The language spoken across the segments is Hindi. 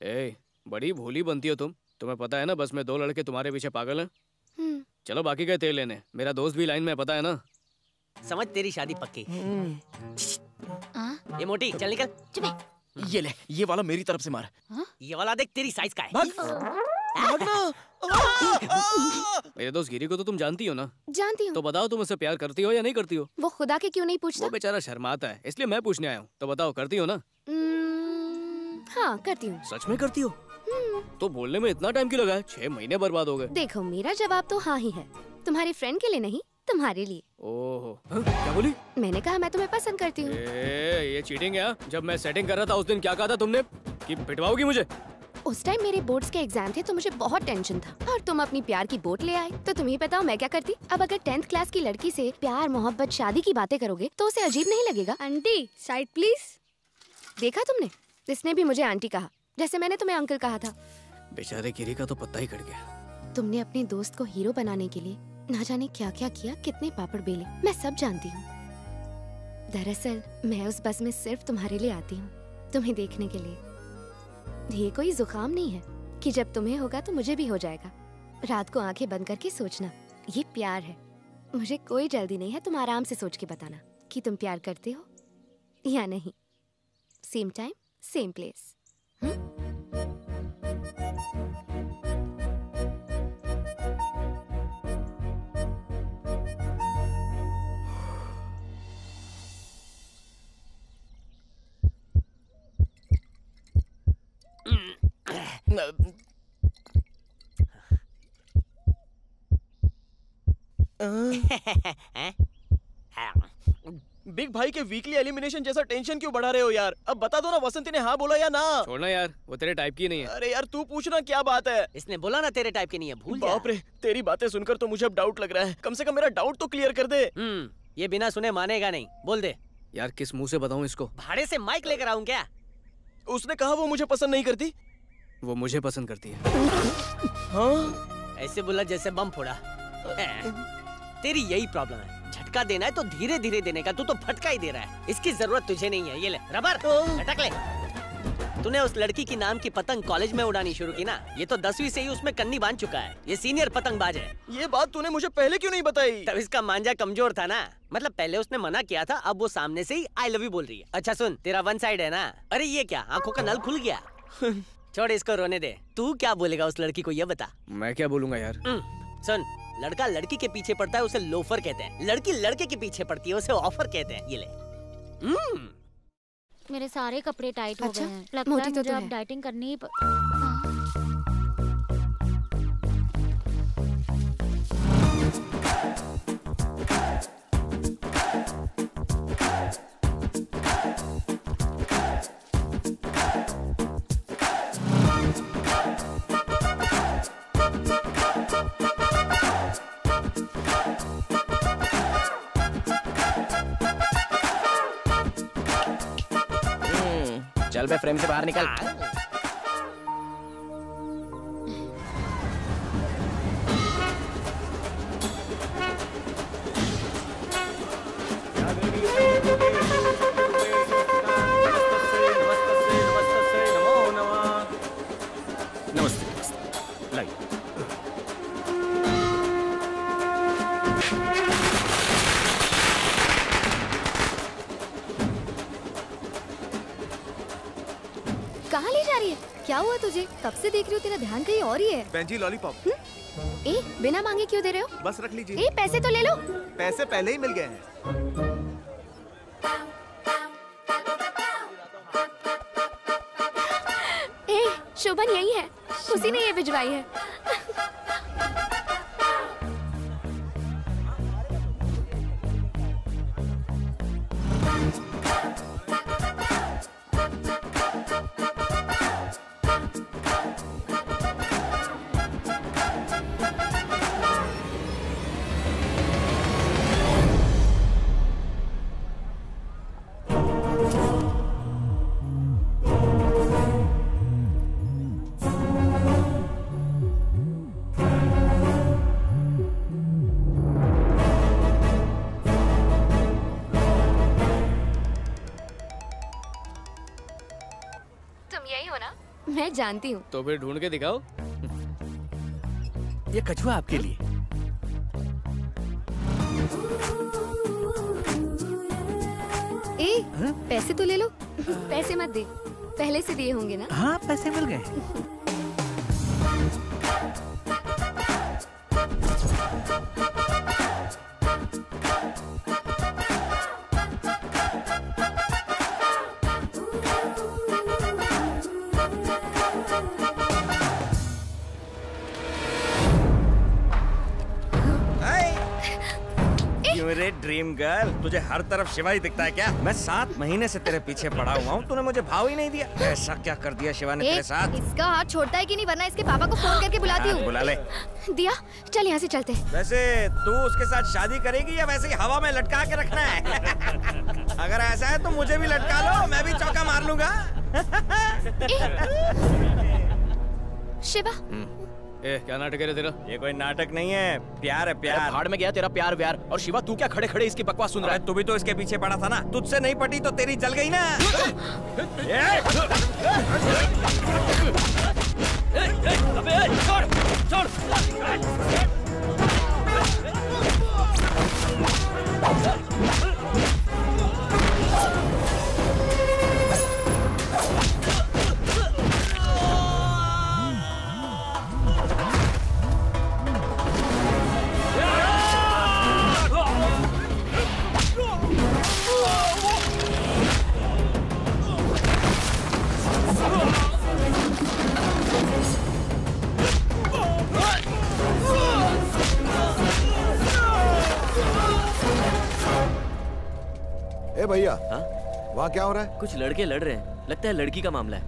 ए, बड़ी भोली बनती हो तुम। तुम्हें पता है ना बस में 2 लड़के तुम्हारे पीछे पागल हैं। चलो बाकी गए तेल लेने, मेरा दोस्त भी लाइन में, पता है ना। समझ तेरी शादी पक्की। ये मोटी चल निकल। चुप। ये ले, ये वाला मेरी तरफ से मार। ये वाला देख तेरी साइज का है। मेरे दोस्त गिरी को तो तुम जानती हो ना? जानती हूँ। तो बताओ तुम उससे प्यार करती हो या नहीं करती हो? वो खुदा के क्यों नहीं पूछता? वो बेचारा शर्माता है, इसलिए मैं पूछने आया हूँ। तो बताओ करती हो ना? हाँ करती हूँ। सच में करती हो? तो बोलने में इतना टाइम क्यों लगा है? 6 महीने बर्बाद हो गए। देखो मेरा जवाब तो हाँ ही है, तुम्हारे फ्रेंड के लिए नहीं, तुम्हारे लिए। ओहो, क्या बोली? मैंने कहा मैं तुम्हें पसंद करती हूँ। ये चीटिंग है। जब मैं सेटिंग कर रहा था उस दिन क्या कहा था तुमने कि पिटवाओगी मुझे? उस टाइम मेरे बोर्ड्स के एग्जाम थे तो मुझे बहुत टेंशन था, और तुम अपनी प्यार की बोट ले आए। तो तुम ही बताओ मैं क्या करती? अब अगर 10th क्लास की लड़की से प्यार मोहब्बत शादी की बातें करोगे तो उसे अजीब नहीं लगेगा? Aunty side please. देखा तुमने, इसने भी मुझे आंटी कहा जैसे मैंने तुम्हें अंकल कहा था। बेचारे गिरी का तो पत्ता ही कट गया। तुमने अपने दोस्त को हीरो बनाने के लिए ना जाने क्या क्या किया, कितने पापड़ बेले, मैं सब जानती हूँ। दरअसल मैं उस बस में सिर्फ तुम्हारे लिए आती हूँ, तुम्हें देखने के लिए। ये कोई जुकाम नहीं है कि जब तुम्हें होगा तो मुझे भी हो जाएगा। रात को आंखें बंद करके सोचना, ये प्यार है। मुझे कोई जल्दी नहीं है, तुम आराम से सोच के बताना कि तुम प्यार करते हो या नहीं। Same time same place. Big भाई के वीकली एलिमिनेशन जैसा टेंशन क्यों बढ़ा रहे हो यार? अब बता दो ना, वसंती ने हाँ बोला या ना? छोड़ना यार, वो तेरे टाइप की नहीं है। अरे यार तू पूछना क्या बात है? इसने बोला ना तेरे टाइप की नहीं है, भूल जा। बाप रे, तेरी बातें सुनकर तो मुझे अब डाउट लग रहा है। कम से कम मेरा डाउट तो क्लियर कर दे। ये बिना सुने मानेगा नहीं, बोल दे। यार किस मुंह से बताऊं इसको? भाड़े से माइक लेकर आऊं क्या? उसने कहा वो मुझे पसंद नहीं करती। वो मुझे पसंद करती है। हाँ? ऐसे बोला जैसे बम फोड़ा। तेरी यही प्रॉब्लम है, झटका देना है तो धीरे धीरे देने का, तू तो फटका ही दे रहा है। इसकी जरूरत तुझे नहीं है। ये ले रबर, अटक ले। तूने उस लड़की की नाम की पतंग कॉलेज में उड़ानी शुरू की ना, ये तो 10वीं से ही उसमें कन्नी बांध चुका है। ये सीनियर पतंगबाज है। ये बात तूने मुझे पहले क्यों नहीं बताई? तब इसका मांझा कमजोर था ना। मतलब पहले उसने मना किया था, अब वो सामने से ही आई लव यू बोल रही है। अच्छा सुन, तेरा वन साइड है ना। अरे ये क्या, आंखों का नल खुल गया? छोड़ इसको रोने दे। तू क्या बोलेगा उस लड़की को, ये बता। मैं क्या बोलूंगा यार? सुन, लड़का लड़की के पीछे पड़ता है उसे लोफर कहते हैं, लड़की लड़के के पीछे पड़ती है उसे ऑफर कहते हैं। ये ले। मेरे सारे कपड़े टाइट हो गए हैं। लगता मोटी है तो मुझे तू अब है। डाइटिंग करनी ही चल बे, फ्रेम से बाहर निकल। कहाँ ले जा रही है? क्या हुआ तुझे? कब से देख रही हूँ तेरा ध्यान कहीं और ही है। बहन जी लॉलीपॉप। ए, बिना मांगे क्यों दे रहे हो? बस रख लीजिए। ए, पैसे तो ले लो। पैसे पहले ही मिल गए हैं। ए, शोभन यही है, उसी ने ये भिजवाई है। मैं जानती हूँ। तो फिर ढूंढ के दिखाओ। ये कछुआ आपके लिए। पैसे तो ले लो। पैसे मत दे, पहले से दिए होंगे ना। हाँ, पैसे मिल गए। ड्रीम गर्ल, तुझे हर तरफ शिवा ही दिखता है क्या? मैं 7 महीने से तेरे पीछे पड़ा हुआ हूँ, तूने मुझे भाव ही नहीं दिया। ऐसा क्या कर दिया शिवा ने तेरे साथ? इसका हाथ छोड़ता है कि नहीं, वरना इसके पापा को फोन करके बुलाती हूँ। बुला ले। दिया, चल यहाँ से चलते हैं। वैसे तू उसके साथ शादी करेगी या वैसे ही हवा में लटका के रखना है? अगर ऐसा है तो मुझे भी लटका लो, मैं भी चौका मार लूंगा। शिवा, क्या नाटक है तेरा? ये कोई नाटक नहीं है, प्यार है प्यार। भाड़ में गया तेरा प्यार व्यार। और शिवा तू क्या खड़े खड़े इसकी बकवास सुन रहा है? तू भी तो इसके पीछे पड़ा था ना, तुझसे नहीं पटी तो तेरी जल गई ना। छोड़। ए भैया, वहाँ क्या हो रहा है? कुछ लड़के लड़ रहे हैं, लगता है लड़की का मामला है।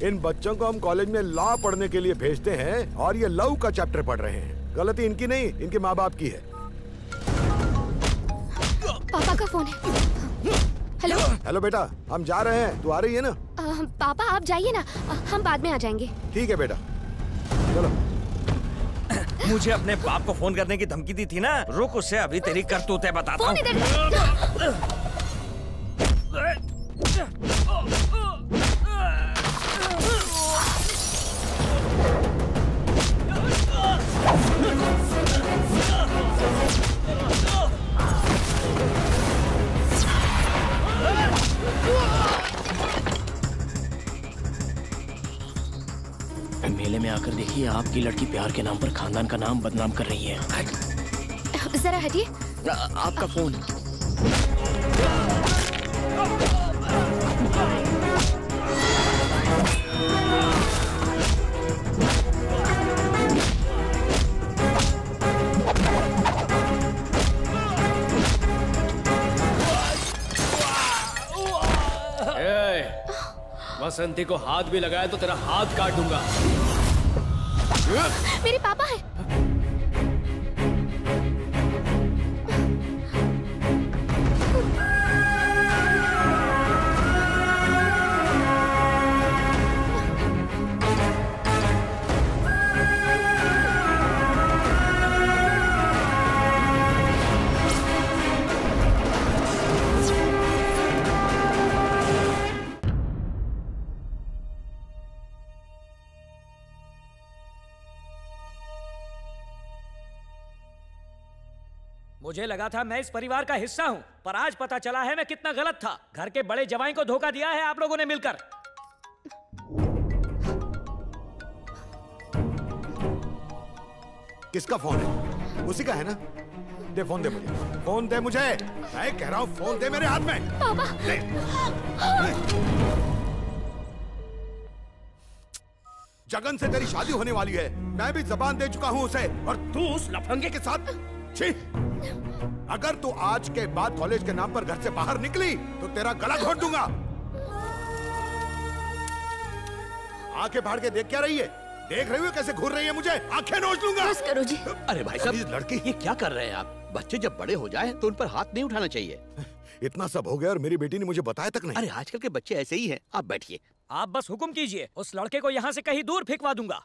इन बच्चों को हम कॉलेज में लॉ पढ़ने के लिए भेजते हैं और ये लव का चैप्टर पढ़ रहे हैं। गलती इनकी नहीं, इनके माँ बाप की है। पापा का फोन है। हेलो। हेलो बेटा, हम जा रहे हैं, तू आ रही है ना? पापा आप जाइए ना, हम बाद में आ जाएंगे। ठीक है बेटा, चलो। मुझे अपने बाप को फोन करने की धमकी दी थी ना, रुक उससे अभी तेरी करतूतें बताता हूँ। मेले में आकर देखिए, आपकी लड़की प्यार के नाम पर खानदान का नाम बदनाम कर रही है। जरा हटिए। आपका फोन। वसंती को हाथ भी लगाया तो तेरा हाथ काट दूंगा। मेरे पापा हैं। मुझे लगा था मैं इस परिवार का हिस्सा हूं, पर आज पता चला है मैं कितना गलत था। घर के बड़े जवाई को धोखा दिया है आप लोगों ने मिलकर। किसका फोन है? उसी का है ना? दे फोन, दे मुझे, फोन दे मुझे। मैं कह रहा हूँ फोन दे मेरे हाथ में। पापा। जगन से तेरी शादी होने वाली है, मैं भी जबान दे चुका हूँ उसे, और तू उस लफंगे के साथ। छी! अगर तू आज के बाद कॉलेज के नाम पर घर से बाहर निकली तो तेरा गला घोट दूंगा। आंखें फाड़ के देख क्या रही है? देख रही हो कैसे घूर रही है मुझे? आंखें नोच लूंगा। बस करो जी। अरे भाई साहब, लड़के ये क्या कर रहे हैं आप? बच्चे जब बड़े हो जाएं तो उन पर हाथ नहीं उठाना चाहिए। इतना सब हो गया और मेरी बेटी ने मुझे बताया तक नहीं। अरे आजकल के बच्चे ऐसे ही हैं। आप बैठिए। आप बस हुक्म कीजिए, उस लड़के को यहाँ से कहीं दूर फेंकवा दूंगा।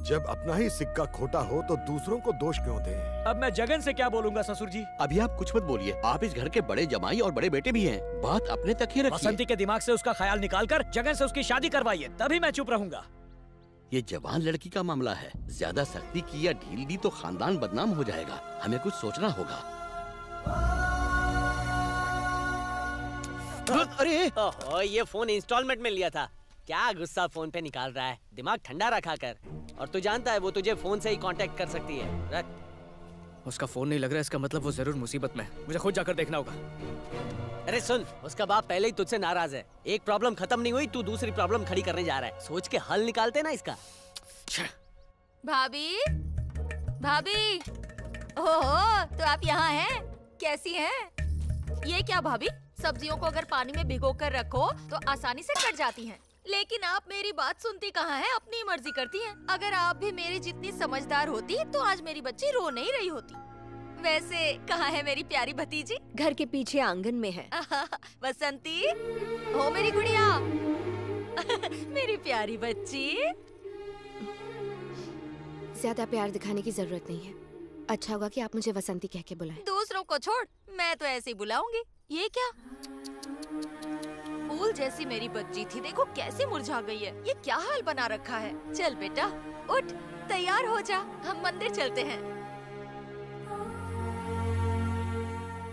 जब अपना ही सिक्का खोटा हो तो दूसरों को दोष क्यों दे? अब मैं जगन से क्या बोलूंगा ससुर जी? अभी आप कुछ मत बोलिए, आप इस घर के बड़े जमाई और बड़े बेटे भी हैं। बात अपने तक ही रखिए। बसंती के दिमाग से उसका ख्याल निकालकर जगन से उसकी शादी करवाइए, तभी मैं चुप रहूंगा। ये जवान लड़की का मामला है, ज्यादा सख्ती की या ढील दी तो खानदान बदनाम हो जाएगा। हमें कुछ सोचना होगा। अरे ओहो, ये फोन इंस्टॉलमेंट में लिया था। क्या गुस्सा फोन पे निकाल रहा है? दिमाग ठंडा रखा कर। और तू जानता है वो तुझे फोन से ही कांटेक्ट कर सकती है। रख। उसका फोन नहीं लग रहा है, इसका मतलब वो जरूर मुसीबत में है। मुझे खुद जाकर देखना होगा। अरे सुन, उसका बाप पहले ही तुझसे नाराज है। एक प्रॉब्लम खत्म नहीं हुई, तू दूसरी प्रॉब्लम खड़ी करने जा रहा है। सोच के हल निकालते ना इसका। भाभी, भाभी, ओहो, तो आप यहाँ हैं? कैसी हैं? ये क्या भाभी? सब्जियों को अगर पानी में भिगो कर रखो तो आसानी से कट जाती हैं। लेकिन आप मेरी बात सुनती कहाँ हैं? अपनी मर्जी करती हैं। अगर आप भी मेरी जितनी समझदार होती तो आज मेरी बच्ची रो नहीं रही होती। वैसे कहाँ है मेरी प्यारी भतीजी? घर के पीछे आंगन में है। बसंती, हो मेरी गुड़िया। मेरी प्यारी बच्ची। ज्यादा प्यार दिखाने की जरूरत नहीं है। अच्छा होगा कि आप मुझे वसंती कह के बुलाएं। दूसरों को छोड़, मैं तो ऐसे ही बुलाऊंगी। ये क्या? फूल जैसी मेरी बच्ची थी, देखो कैसी मुरझा गई है। ये क्या हाल बना रखा है? चल बेटा, उठ, तैयार हो जा, हम मंदिर चलते हैं।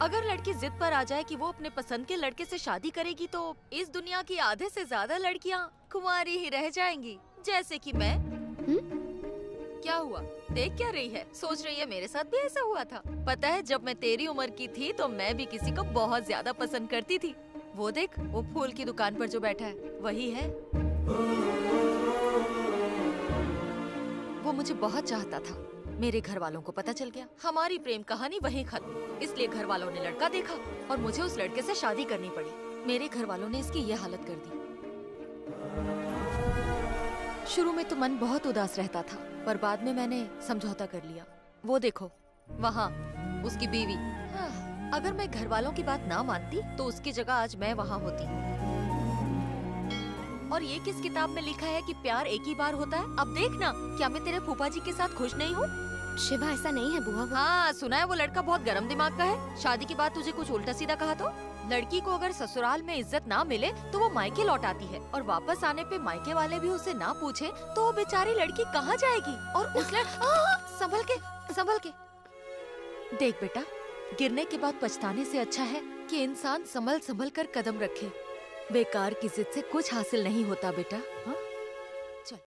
अगर लड़की जिद पर आ जाए कि वो अपने पसंद के लड़के से शादी करेगी तो इस दुनिया की आधे से ज्यादा लड़कियां कुंवारी ही रह जाएंगी, जैसे कि मैं। क्या हुआ? देख क्या रही है? सोच रही है मेरे साथ भी ऐसा हुआ था? पता है, जब मैं तेरी उम्र की थी तो मैं भी किसी को बहुत ज्यादा पसंद करती थी। वो देख, वो फूल की दुकान पर जो बैठा है वही है। वो मुझे बहुत चाहता था। मेरे घर वालों को पता चल गया। हमारी प्रेम कहानी वहीं खत्म। इसलिए घर वालों ने लड़का देखा और मुझे उस लड़के से शादी करनी पड़ी। मेरे घर वालों ने इसकी ये हालत कर दी। शुरू में तो मन बहुत उदास रहता था, पर बाद में मैंने समझौता कर लिया। वो देखो वहाँ उसकी बीवी। अगर मैं घर वालों की बात ना मानती तो उसकी जगह आज मैं वहाँ होती। और ये किस किताब में लिखा है कि प्यार एक ही बार होता है? अब देखना, क्या मैं तेरे फूफा जी के साथ खुश नहीं हूँ? शिवा, ऐसा नहीं है बुआ। हाँ, सुना है वो लड़का बहुत गर्म दिमाग का है। शादी के बाद तुझे कुछ उल्टा सीधा कहा तो? लड़की को अगर ससुराल में इज्जत ना मिले तो वो मायके लौट आती है, और वापस आने पे मायके वाले भी उसे ना पूछे तो वो बेचारी लड़की कहाँ जाएगी? और उस संभल के देख बेटा, गिरने के बाद पछताने से अच्छा है कि इंसान संभल कर कदम रखे। बेकार की जिद से कुछ हासिल नहीं होता बेटा। हाँ?